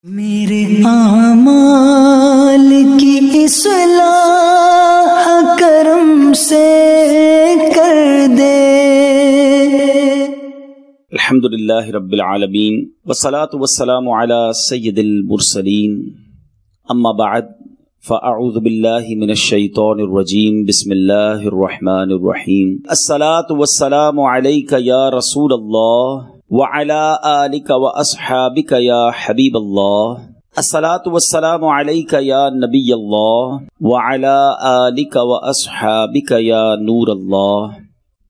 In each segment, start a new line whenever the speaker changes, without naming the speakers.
میرے اعمال کی اصلاح کرم سے کر دے۔
الحمدللہ رب العالمین والصلاة والسلام علی سید المرسلین، اما بعد فاعوذ باللہ من الشیطان الرجیم، بسم اللہ الرحمن الرحیم۔ الصلاة والسلام علیک یا رسول اللہ وعلی آلک واصحابک یا حبیب اللہ۔ الصلاة والسلام علیک یا نبی اللہ وعلی آلک واصحابک یا نور اللہ۔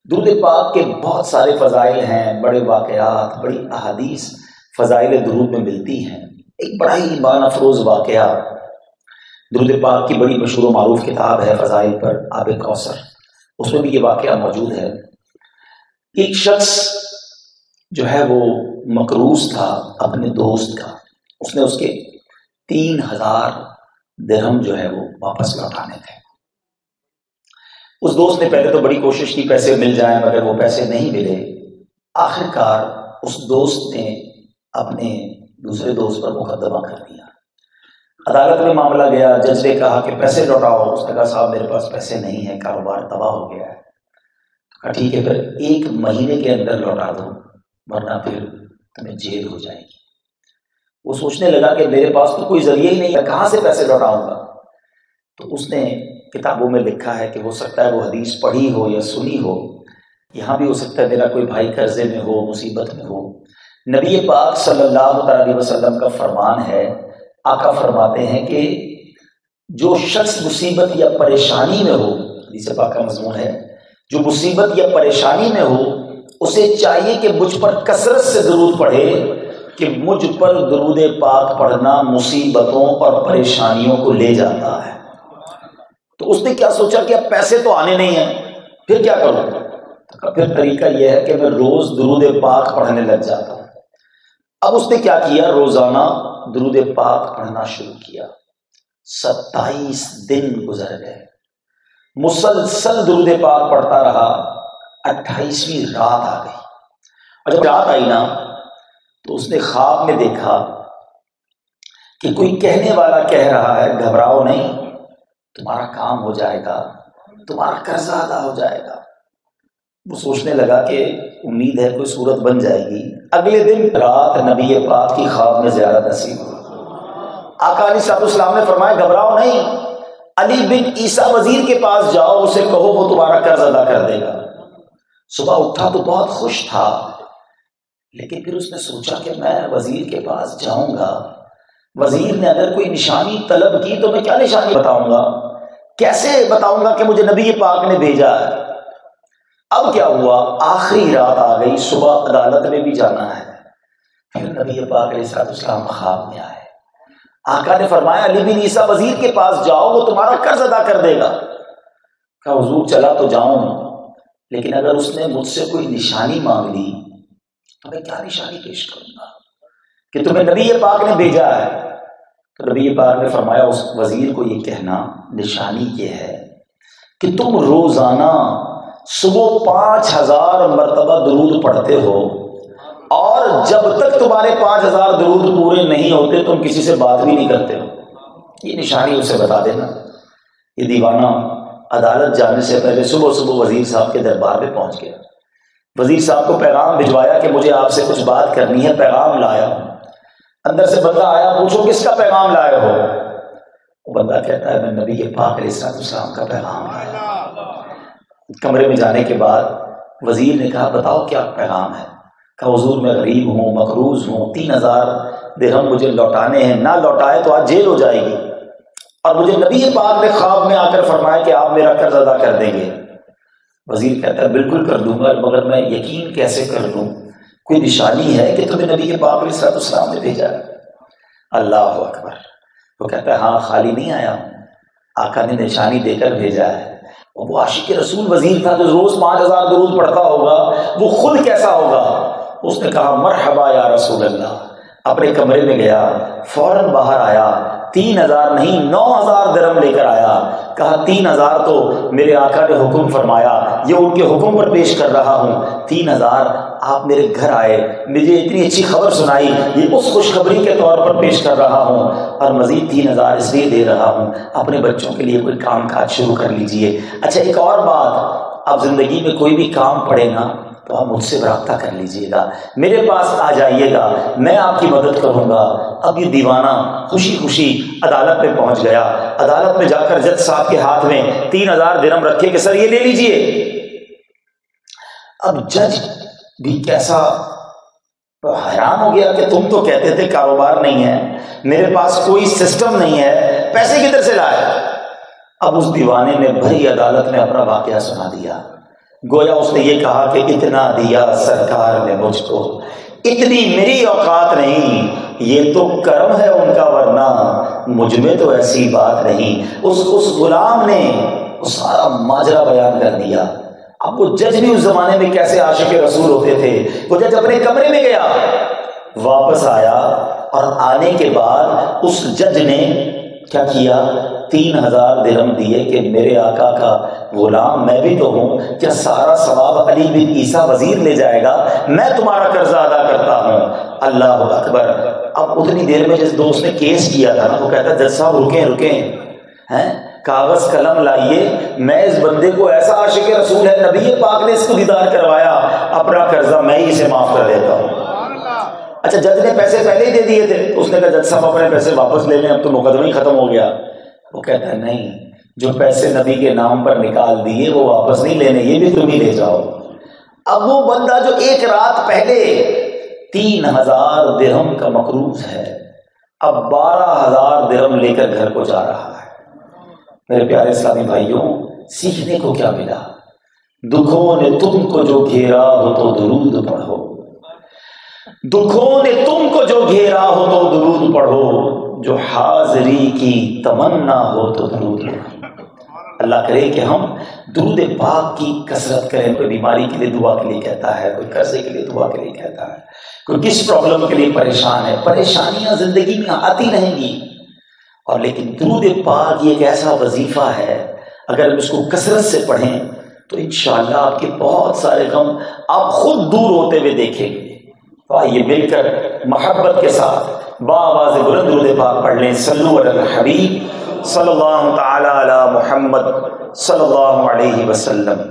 درود پاک کے بہت سارے فضائل ہیں، بڑے واقعات، بڑی احادیث فضائل درود میں ملتی ہیں۔ ایک بڑا ہی ایمان افروز واقعہ، درود پاک کی بڑی مشہور و معروف کتاب ہے فضائل پر آب کوثر، اس میں بھی یہ واقعہ موجود ہے۔ ایک شخص جو ہے وہ مقروض تھا اپنے دوست کا، اس نے اس کے 3000 درہم جو ہے وہ واپس لوٹانے تھے۔ اس دوست نے پہلے تو بڑی کوشش کی پیسے مل جائیں، مگر وہ پیسے نہیں ملے۔ آخر کار اس دوست نے اپنے دوسرے دوست پر مقدمہ کر دیا۔ عدالت میں معاملہ گیا، جج نے کہا کہ پیسے لوٹاؤ، اس نے کہا صاحب میرے پاس پیسے نہیں ہیں، کاروبار تباہ ہو گیا ہے۔ کہا ٹھیک ہے، پھر 1 مہینے کے اندر لوٹا دو ورنہ پھر تمہیں جیل ہو جائے گی۔ وہ سوچنے لگا کہ میرے پاس تو کوئی ذریعہ ہی نہیں ہے، کہاں سے پیسے لوٹاؤں گا؟ تو اس نے کتابوں میں لکھا ہے کہ ہو سکتا ہے وہ حدیث پڑھی ہو یا سنی ہو، یہاں بھی ہو سکتا ہے میرا کوئی بھائی قرضے میں ہو، مصیبت میں ہو۔ نبی پاک صلی اللہ علیہ وسلم کا فرمان ہے، آقا فرماتے ہیں کہ جو شخص مصیبت یا پریشانی میں ہو، حدیث پاک کا مضمون ہے، جو مصیبت یا پریشانی میں ہو اسے چاہیے کہ مجھ پر کثرت سے درود پڑھے، کہ مجھ پر درود پاک پڑھنا مصیبتوں اور پریشانیوں کو لے جاتا ہے۔ تو اس نے کیا سوچا کہ اب پیسے تو آنے نہیں ہیں، پھر کیا کروں؟ پھر طریقہ یہ ہے کہ میں روز درود پاک پڑھنے لگ جاتا ہوں۔ اب اس نے کیا کیا، روزانہ درود پاک پڑھنا شروع کیا۔ 27 دن گزر گئے، مسلسل درود پاک پڑھتا رہا۔ 28ویں رات آ گئی، اور جب رات آئی نا تو اس نے خواب میں دیکھا کہ کوئی کہنے والا کہہ رہا ہے گھبراؤ نہیں، تمہارا کام ہو جائے گا، تمہارا قرضہ ادا ہو جائے گا۔ وہ سوچنے لگا کہ امید ہے کوئی صورت بن جائے گی۔ اگلے دن رات نبی پاک کی خواب میں زیارت نصیب ہوئی۔ آقا علیہ الصلوۃ والسلام نے فرمایا گھبراؤ نہیں، علی بن عیسیٰ وزیر کے پاس جاؤ، اسے کہو وہ تمہارا قرض ادا کر دے گا۔ صبح اٹھا تو بہت خوش تھا، لیکن پھر اس نے سوچا کہ میں وزیر کے پاس جاؤں گا، وزیر نے اگر کوئی نشانی طلب کی تو میں کیا نشانی بتاؤں گا، کیسے بتاؤں گا کہ مجھے نبی پاک نے بھیجا ہے۔ اب کیا ہوا، آخری رات آ گئی، صبح عدالت میں بھی جانا ہے۔ پھر نبی پاک علیہ السلام خواب میں آئے، آقا نے فرمایا علی بن عیسیٰ وزیر کے پاس جاؤ، وہ تمہارا قرض ادا کر دے گا۔ کہا حضور چلا تو جاؤں، لیکن اگر اس نے مجھ سے کوئی نشانی مانگ لی تو میں کیا نشانی پیش کروں گا کہ تمہیں نبی پاک نے بھیجا ہے؟ تو نبی پاک نے فرمایا اس وزیر کو یہ کہنا، نشانی یہ ہے کہ تم روزانہ صبح 5000 مرتبہ درود پڑھتے ہو، اور جب تک تمہارے 5000 درود پورے نہیں ہوتے تم کسی سے بات بھی نہیں کرتے ہو۔ یہ نشانی اسے بتا دینا۔ یہ دیوانہ عدالت جانے سے پہلے صبح صبح وزیر صاحب کے دربار میں پہنچ گیا۔ وزیر صاحب کو پیغام بھجوایا کہ مجھے آپ سے کچھ بات کرنی ہے، پیغام لایا ہوں۔ اندر سے بندہ آیا، پوچھو کس کا پیغام لائے ہو؟ وہ بندہ کہتا ہے میں نبی پاک علیہ السلام کا پیغام لایا۔ کمرے میں جانے کے بعد وزیر نے کہا بتاؤ کیا پیغام ہے؟ کہا حضور میں غریب ہوں، مقروض ہوں، 3000 درہم مجھے لوٹانے ہیں، نہ لوٹائے تو آج جیل ہو جائے گی، اور مجھے نبی پاک نے خواب میں آ کر فرمایا کہ آپ میرا قرض ادا کر دیں گے۔ وزیر کہتا ہے بالکل کر دوں گا، مگر میں یقین کیسے کر لوں؟ کوئی نشانی ہے کہ تمہیں نبی پاک علیہ السلام نے بھیجا ہے؟ اللہ اکبر۔ وہ کہتا ہے ہاں، خالی نہیں آیا ہوں، آقا نے نشانی دے کر بھیجا ہے۔ اور وہ عاشق رسول وزیر تھا جو روز 5000 درود پڑھتا ہوگا، وہ خود کیسا ہوگا؟ اس نے کہا مرحبا یا رسول اللہ، اپنے کمرے میں گیا، فوراً باہر آیا، 3000 نہیں 9000 درہم لے کر آیا۔ کہا 3000 تو میرے آقا نے حکم فرمایا، یہ ان کے حکم پر پیش کر رہا ہوں، 3000 آپ میرے گھر آئے، مجھے اتنی اچھی خبر سنائی، یہ اس خوشخبری کے طور پر پیش کر رہا ہوں، اور مزید 3000 اس لیے دے رہا ہوں، اپنے بچوں کے لیے کوئی کام کاج شروع کر لیجئے۔ اچھا ایک اور بات، آپ زندگی میں کوئی بھی کام پڑے نا تو آپ مجھ سے رابطہ کر لیجئے گا، میرے پاس آ جائیے گا، میں آپ کی مدد کروں گا۔ اب یہ دیوانہ خوشی خوشی عدالت میں پہنچ گیا، عدالت میں جا کر جج صاحب کے ہاتھ میں 3000 درہم رکھے کہ سر یہ لے لیجئے۔ اب جج بھی کیسا حیران ہو گیا کہ تم تو کہتے تھے کاروبار نہیں ہے، میرے پاس کوئی سسٹم نہیں ہے، پیسے کدھر سے لائے؟ اب اس دیوانے نے بھری عدالت میں اپنا واقعہ سنا دیا، گویا اس نے یہ کہا کہ اتنا دیا سرکار نے مجھ کو، اتنی میری اوقات نہیں، یہ تو کرم ہے ان کا، ورنہ مجھ میں تو ایسی بات نہیں۔ اس غلام نے وہ سارا ماجرا بیان کر دیا۔ اب وہ جج بھی اس زمانے میں کیسے عاشق رسول ہوتے تھے، وہ جج اپنے کمرے میں گیا، واپس آیا، اور آنے کے بعد اس جج نے کیا کیا، 3000 درہم دیے کہ میرے آقا کا غلام میں بھی تو ہوں، کیا سارا ثواب علی بن عیسیٰ وزیر لے جائے گا؟ میں تمہارا قرضہ ادا کرتا ہوں۔ اللہ اکبر۔ اب اتنی دیر میں جس دوست نے کیس کیا تھا نا، وہ کہتا جج صاحب رکیں ہیں، کاغذ قلم لائیے، میں اس بندے کو ایسا عاشق رسول ہے، نبی پاک نے اس کو دیدار کروایا، اپنا قرضہ میں ہی اسے معاف کر دیتا ہوں۔ اچھا جج نے پیسے پہلے ہی دے دیے تھے، اس نے کہا جج صاحب اپنے پیسے واپس لے لیں، اب تو مقدمہ ہی ختم ہو گیا۔ وہ کہتا ہے نہیں، جو پیسے نبی کے نام پر نکال دیے وہ واپس نہیں لینے، یہ بھی تم ہی لے جاؤ۔ اب وہ بندہ جو ایک رات پہلے 3000 درہم کا مقروض ہے، اب 12000 درہم لے کر گھر کو جا رہا ہے۔ میرے پیارے اسلامی بھائیوں، سیکھنے کو کیا ملا؟ دکھوں نے تم کو جو گھیرا ہو تو درود پڑھو، دکھوں نے تم کو جو گھیرا ہو تو درود پڑھو، جو حاضری کی تمنا ہو تو درود پڑھو۔ اللہ کرے کہ ہم درود پاک کی کثرت کریں۔ کوئی بیماری کے لیے دعا کے لیے کہتا ہے، کوئی قرضے کے لیے دعا کے لیے کہتا ہے، کوئی کس پرابلم کے لیے پریشان ہے۔ پریشانیاں زندگی میں آتی رہیں گی، اور لیکن درود پاک یہ ایک ایسا وظیفہ ہے، اگر ہم اس کو کثرت سے پڑھیں تو انشاءاللہ آپ کے بہت سارے غم آپ خود دور ہوتے ہوئے دیکھیں گے۔ تو آئیے مل کر محبت کے ساتھ بآواز بلند درود پاک پڑھ لیں۔ صلو علی الحبیب صلی اللہ تعالی علی محمد صلی اللہ علیہ وسلم۔